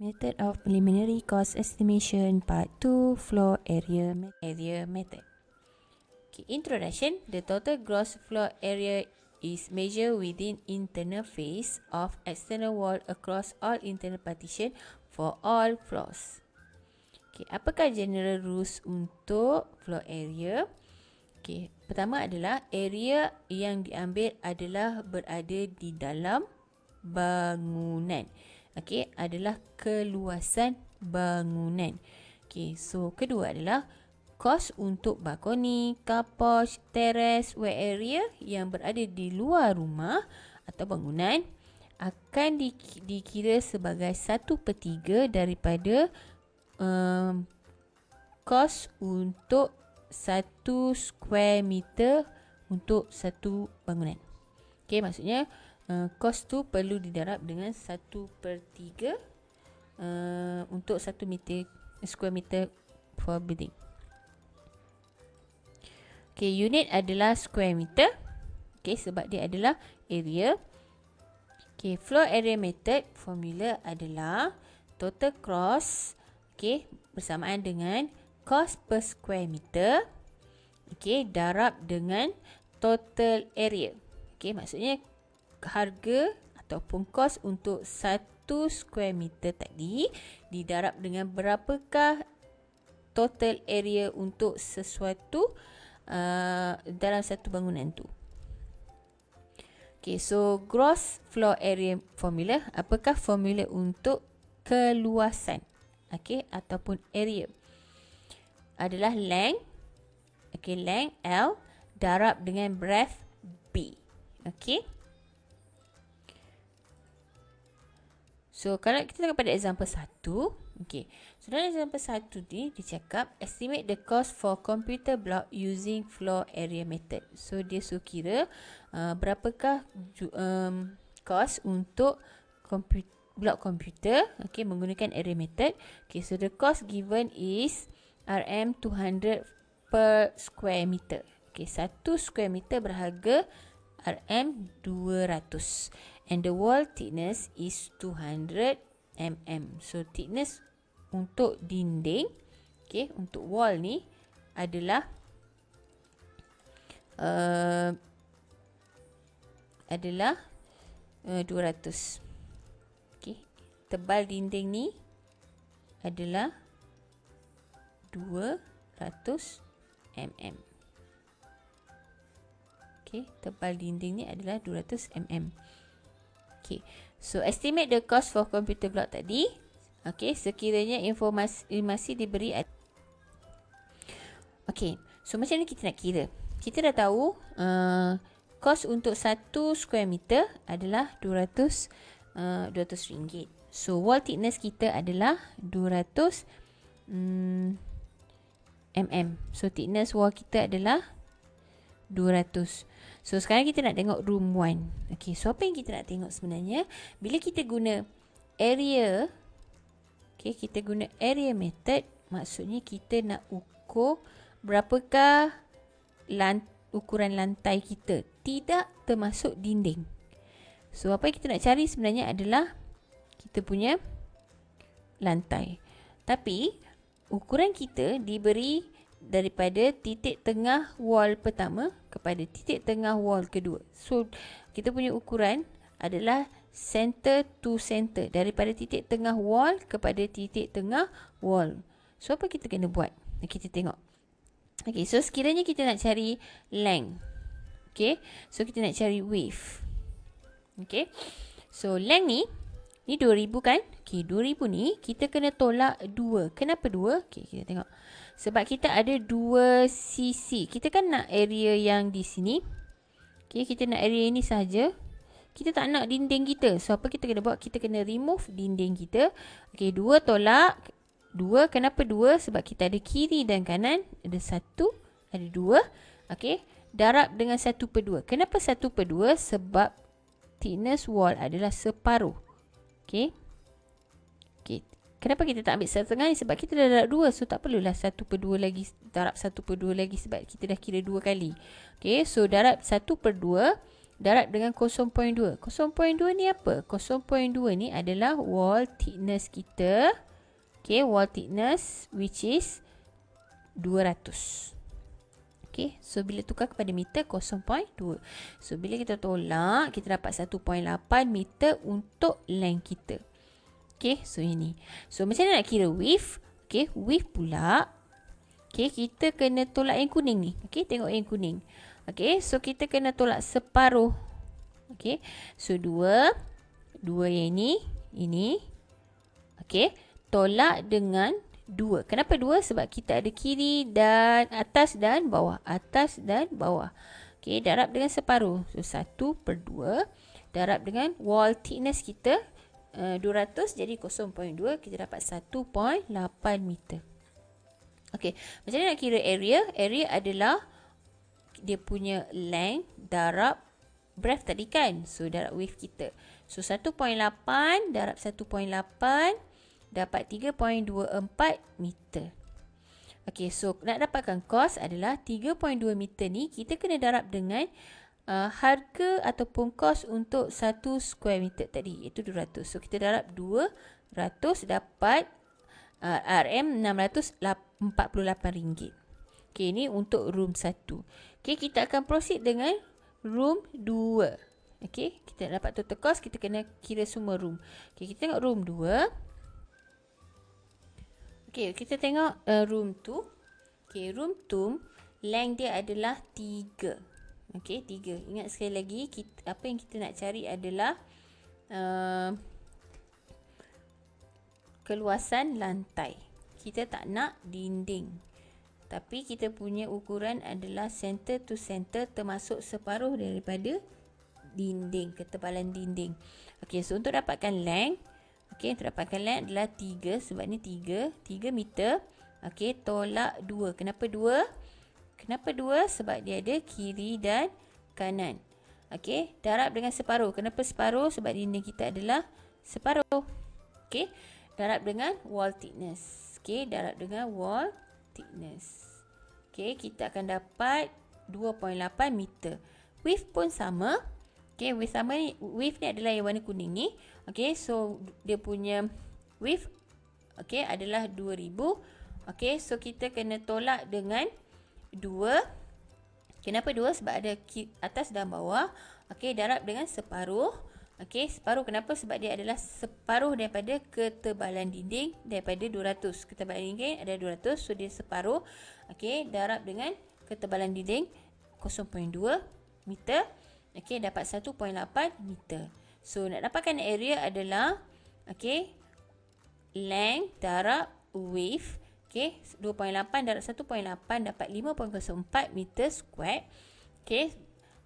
Method of preliminary cost estimation part 2, floor area method. Okay, introduction. The total gross floor area is measured within internal face of external wall across all internal partition for all floors. Okay, apakah general rules untuk floor area? Okay, pertama adalah area yang diambil adalah berada di dalam bangunan. Okey, adalah keluasan bangunan. Okey, so kedua adalah kos untuk balkoni, car porch, terrace, wear area yang berada di luar rumah atau bangunan akan dikira sebagai 1/3 daripada kos untuk 1 square meter untuk satu bangunan. Okey, maksudnya kos tu perlu didarab dengan 1/3 untuk 1 meter square meter for building. Okay, unit adalah square meter. Okay, sebab dia adalah area. Okay, floor area method formula adalah total cost, okay, bersamaan dengan cost per square meter, okay, darab dengan total area. Okay, maksudnya harga ataupun kos untuk 1 square meter tadi didarab dengan berapakah total area untuk sesuatu dalam satu bangunan tu. Okay, so gross floor area formula. Apakah formula untuk keluasan, okay, ataupun area? Adalah length, okay, length L darab dengan breadth B. Okay. So, kalau kita tengok pada example 1, okay. So, dalam example 1 ni, dia cakap, estimate the cost for computer block using floor area method. So, dia suruh kira berapakah cost untuk block computer, okay, menggunakan area method. Okay, so the cost given is RM200 per square meter. Okay, 1 square meter berharga RM200. And the wall thickness is 200 mm. So thickness untuk dinding, okay, untuk wall ni adalah 200. Okay, tebal dinding ni adalah 200 mm. Okay, tebal dinding ni adalah 200 mm. Okay, so estimate the cost for computer block tadi. Okay, sekiranya informasi diberi. Okay, so macam ni kita nak kira. Kita dah tahu cost untuk 1 square meter adalah 200 ringgit. So wall thickness kita adalah 200 mm. So thickness wall kita adalah 200. So sekarang kita nak tengok room 1. Okay, so apa yang kita nak tengok sebenarnya? Bila kita guna area, okay, kita guna area method, maksudnya kita nak ukur berapakah ukuran lantai kita, tidak termasuk dinding. So apa yang kita nak cari sebenarnya adalah kita punya lantai. Tapi ukuran kita diberi daripada titik tengah wall pertama kepada titik tengah wall kedua. So, kita punya ukuran adalah center to center. Daripada titik tengah wall kepada titik tengah wall. So, apa kita kena buat? Kita tengok. Okay, so sekiranya kita nak cari length. Okay, so kita nak cari width. Okay, so length ni 2000 kan? Okay, 2000 ni kita kena tolak 2. Kenapa 2? Okay, kita tengok. Sebab kita ada 2 sisi. Kita kan nak area yang di sini. Okay, kita nak area ini saja. Kita tak nak dinding kita. So, apa kita kena buat? Kita kena remove dinding kita. Okay, 2 tolak 2. Kenapa 2? Sebab kita ada kiri dan kanan. Ada 1, ada 2. Okay, darab dengan 1/2. Kenapa 1/2? Sebab thickness wall adalah separuh. Okay. Okay. Kenapa kita tak ambil setengah ni? Sebab kita dah darab 2. So, tak perlulah 1/2 lagi. Darab 1/2 lagi sebab kita dah kira 2 kali. Okay. So, darab 1/2. darab dengan 0.2. 0.2 ni apa? 0.2 ni adalah wall thickness kita. Okay, wall thickness which is 200. Okay, so bila tukar kepada meter 0.2. So bila kita tolak, kita dapat 1.8 meter untuk length kita. Okay, so ini. So macam mana nak kira width? Okay, width pula. Okay, kita kena tolak yang kuning ni. Okay, tengok yang kuning. Okay, so kita kena tolak separuh. Okay, so 2 yang ini. Okay, tolak dengan 2. Kenapa 2? Sebab kita ada kiri dan atas dan bawah. Atas dan bawah. Okay, darab dengan separuh. So 1/2. Darab dengan wall thickness kita 200. Jadi 0.2. Kita dapat 1.8 meter. Okay, macam mana nak kira area? Area adalah dia punya length darab breadth tadi kan. So darab width kita. So 1.8 darab 1.8 dapat 3.24 meter. Okay, so nak dapatkan cost adalah 3.2 meter ni kita kena darab dengan harga ataupun cost untuk 1 square meter tadi, iaitu 200. So kita darab 200 dapat RM648. Okay, ni untuk room 1. Okay, kita akan proceed dengan room 2. Okay, kita dapat total cost, kita kena kira semua room. Okay, kita tengok room 2. Okay, kita tengok room 2. Okay, room 2, length dia adalah 3. Okay, 3. Ingat sekali lagi, apa yang kita nak cari adalah keluasan lantai. Kita tak nak dinding. Tapi kita punya ukuran adalah center to center termasuk separuh daripada dinding, ketebalan dinding. Okay, so untuk dapatkan length, okay, untuk dapatkan length adalah 3. Sebab ni 3 meter. Okay, tolak 2. Kenapa 2? Kenapa 2? Sebab dia ada kiri dan kanan. Okay, darab dengan separuh. Kenapa separuh? Sebab dinding kita adalah separuh. Okay, darab dengan wall thickness. Okay, darab dengan wall thickness. Okay, kita akan dapat 2.8 meter. Width pun sama. Okay, width sama ni. Width ni adalah yang warna kuning ni. Okay, so dia punya width okay, adalah 2000. Okay, so kita kena tolak dengan 2. Kenapa 2? Sebab ada atas dan bawah. Okay, darab dengan separuh. Okay, separuh kenapa? Sebab dia adalah separuh daripada ketebalan dinding daripada 200. Ketebalan dinding ada 200, so dia separuh. Okay, darab dengan ketebalan dinding 0.2 meter. Okay, dapat 1.8 meter. So, nak dapatkan area adalah okay, length darab width. Okay, 2.8 darab 1.8 dapat 5.04 meter square. Okay,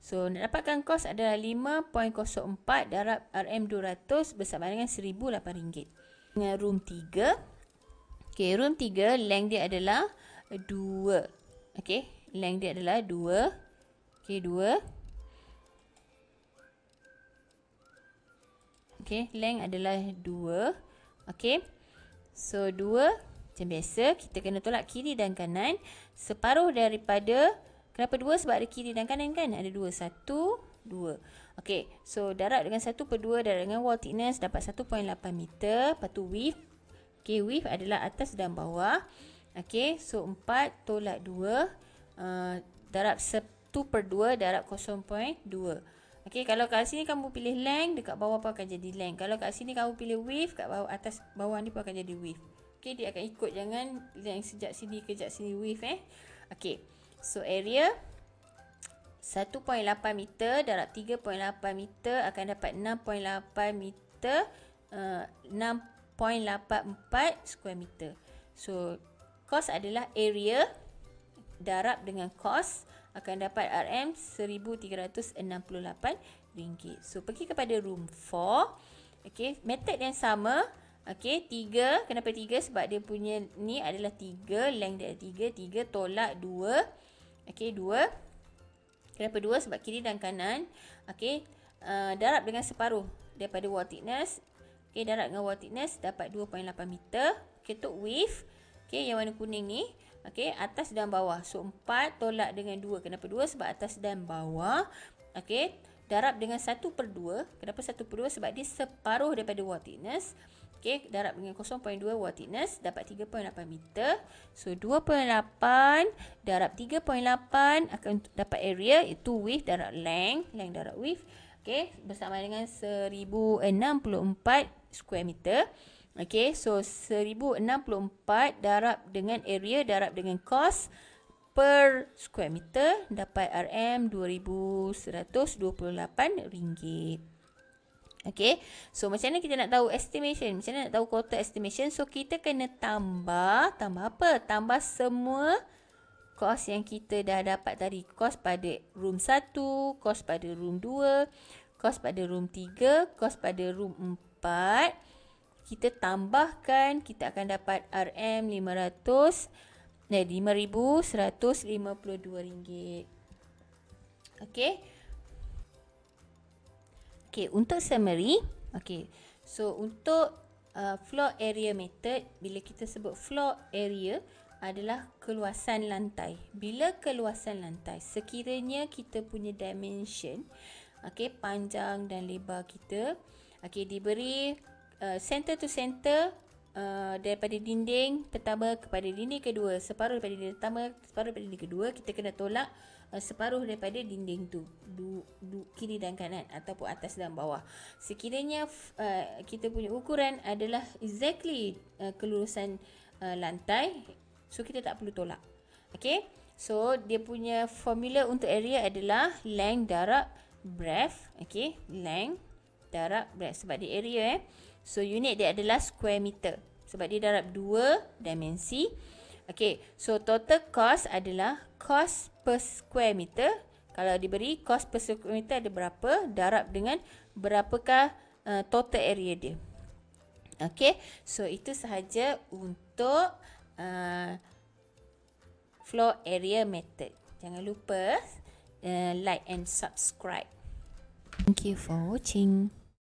so nak dapatkan kos adalah 5.04 darab RM200 bersama dengan RM1,008. Dengan room 3. Okay, room 3 length dia adalah 2. Okay, length dia adalah 2. Okay, 2. Okay, length adalah 2. Okay, so 2. Macam biasa, kita kena tolak kiri dan kanan. Separuh daripada, kenapa 2? Sebab ada kiri dan kanan kan? Ada 2. 1, 2. Okay, so darab dengan 1/2 darab dengan wall thickness dapat 1.8 meter. Lepas tu width. Okay, width adalah atas dan bawah. Okay, so 4 tolak 2. Darab 1/2 darab 0.2. Okay, kalau kat sini kamu pilih length, dekat bawah pun akan jadi length. Kalau kat sini kamu pilih width, kat bawah, atas bawah ni pun akan jadi width. Okay, dia akan ikut, jangan yang sejak sini kejap sini width Okay, so area 1.8 meter darab 3.8 meter akan dapat 6.8 meter, 6.84 square meter. So cost adalah area darab dengan cost akan dapat RM1,368. So pergi kepada room 4. Okay, method yang sama. Okay, 3. Kenapa 3? Sebab dia punya ni adalah 3. Length dia 3. 3 tolak 2. Okay, 2. Kenapa 2? Sebab kiri dan kanan. Okay, darab dengan separuh daripada wall thickness. Okay, darab dengan wall thickness dapat 2.8 meter. Okay, untuk width. Okay, yang warna kuning ni. Okay, atas dan bawah. So, 4 tolak dengan 2. Kenapa 2? Sebab atas dan bawah. Okay, darab dengan 1/2. Kenapa 1/2? Sebab dia separuh daripada wall thickness. Okey, darab dengan 0.2 wall thickness dapat 3.8 meter. So 2.8 darab 3.8 akan dapat area, itu width darab length, length darab width. Okey, bersama dengan 1064 square meter. Okey, so 1064 darab dengan area darab dengan cost per square meter dapat RM2,128. Okay, so macam mana kita nak tahu estimation? Macam mana nak tahu quarter estimation? So kita kena tambah apa? Tambah semua kos yang kita dah dapat tadi. Kos pada room 1, kos pada room 2, kos pada room 3, kos pada room 4. Kita tambahkan, kita akan dapat RM5,152. Okay. Okay, untuk summary, okay, so untuk floor area method, bila kita sebut floor area adalah keluasan lantai. Bila keluasan lantai, sekiranya kita punya dimension, okay, panjang dan lebar kita, okay, diberi center to center, daripada dinding pertama kepada dinding kedua, separuh daripada dinding pertama, separuh daripada dinding kedua, kita kena tolak separuh daripada dinding tu, kiri dan kanan ataupun atas dan bawah. Sekiranya kita punya ukuran adalah exactly kelurusan lantai, so kita tak perlu tolak. Okay, so dia punya formula untuk area adalah length darab breadth. Okay, length darab breadth, sebab dia area so unit dia adalah square meter sebab dia darab 2 dimensi. Okay, so total cost adalah cost per square meter. Kalau diberi cost per square meter ada berapa, darab dengan berapakah total area dia. Okay, so itu sahaja untuk floor area method. Jangan lupa like and subscribe. Thank you for watching.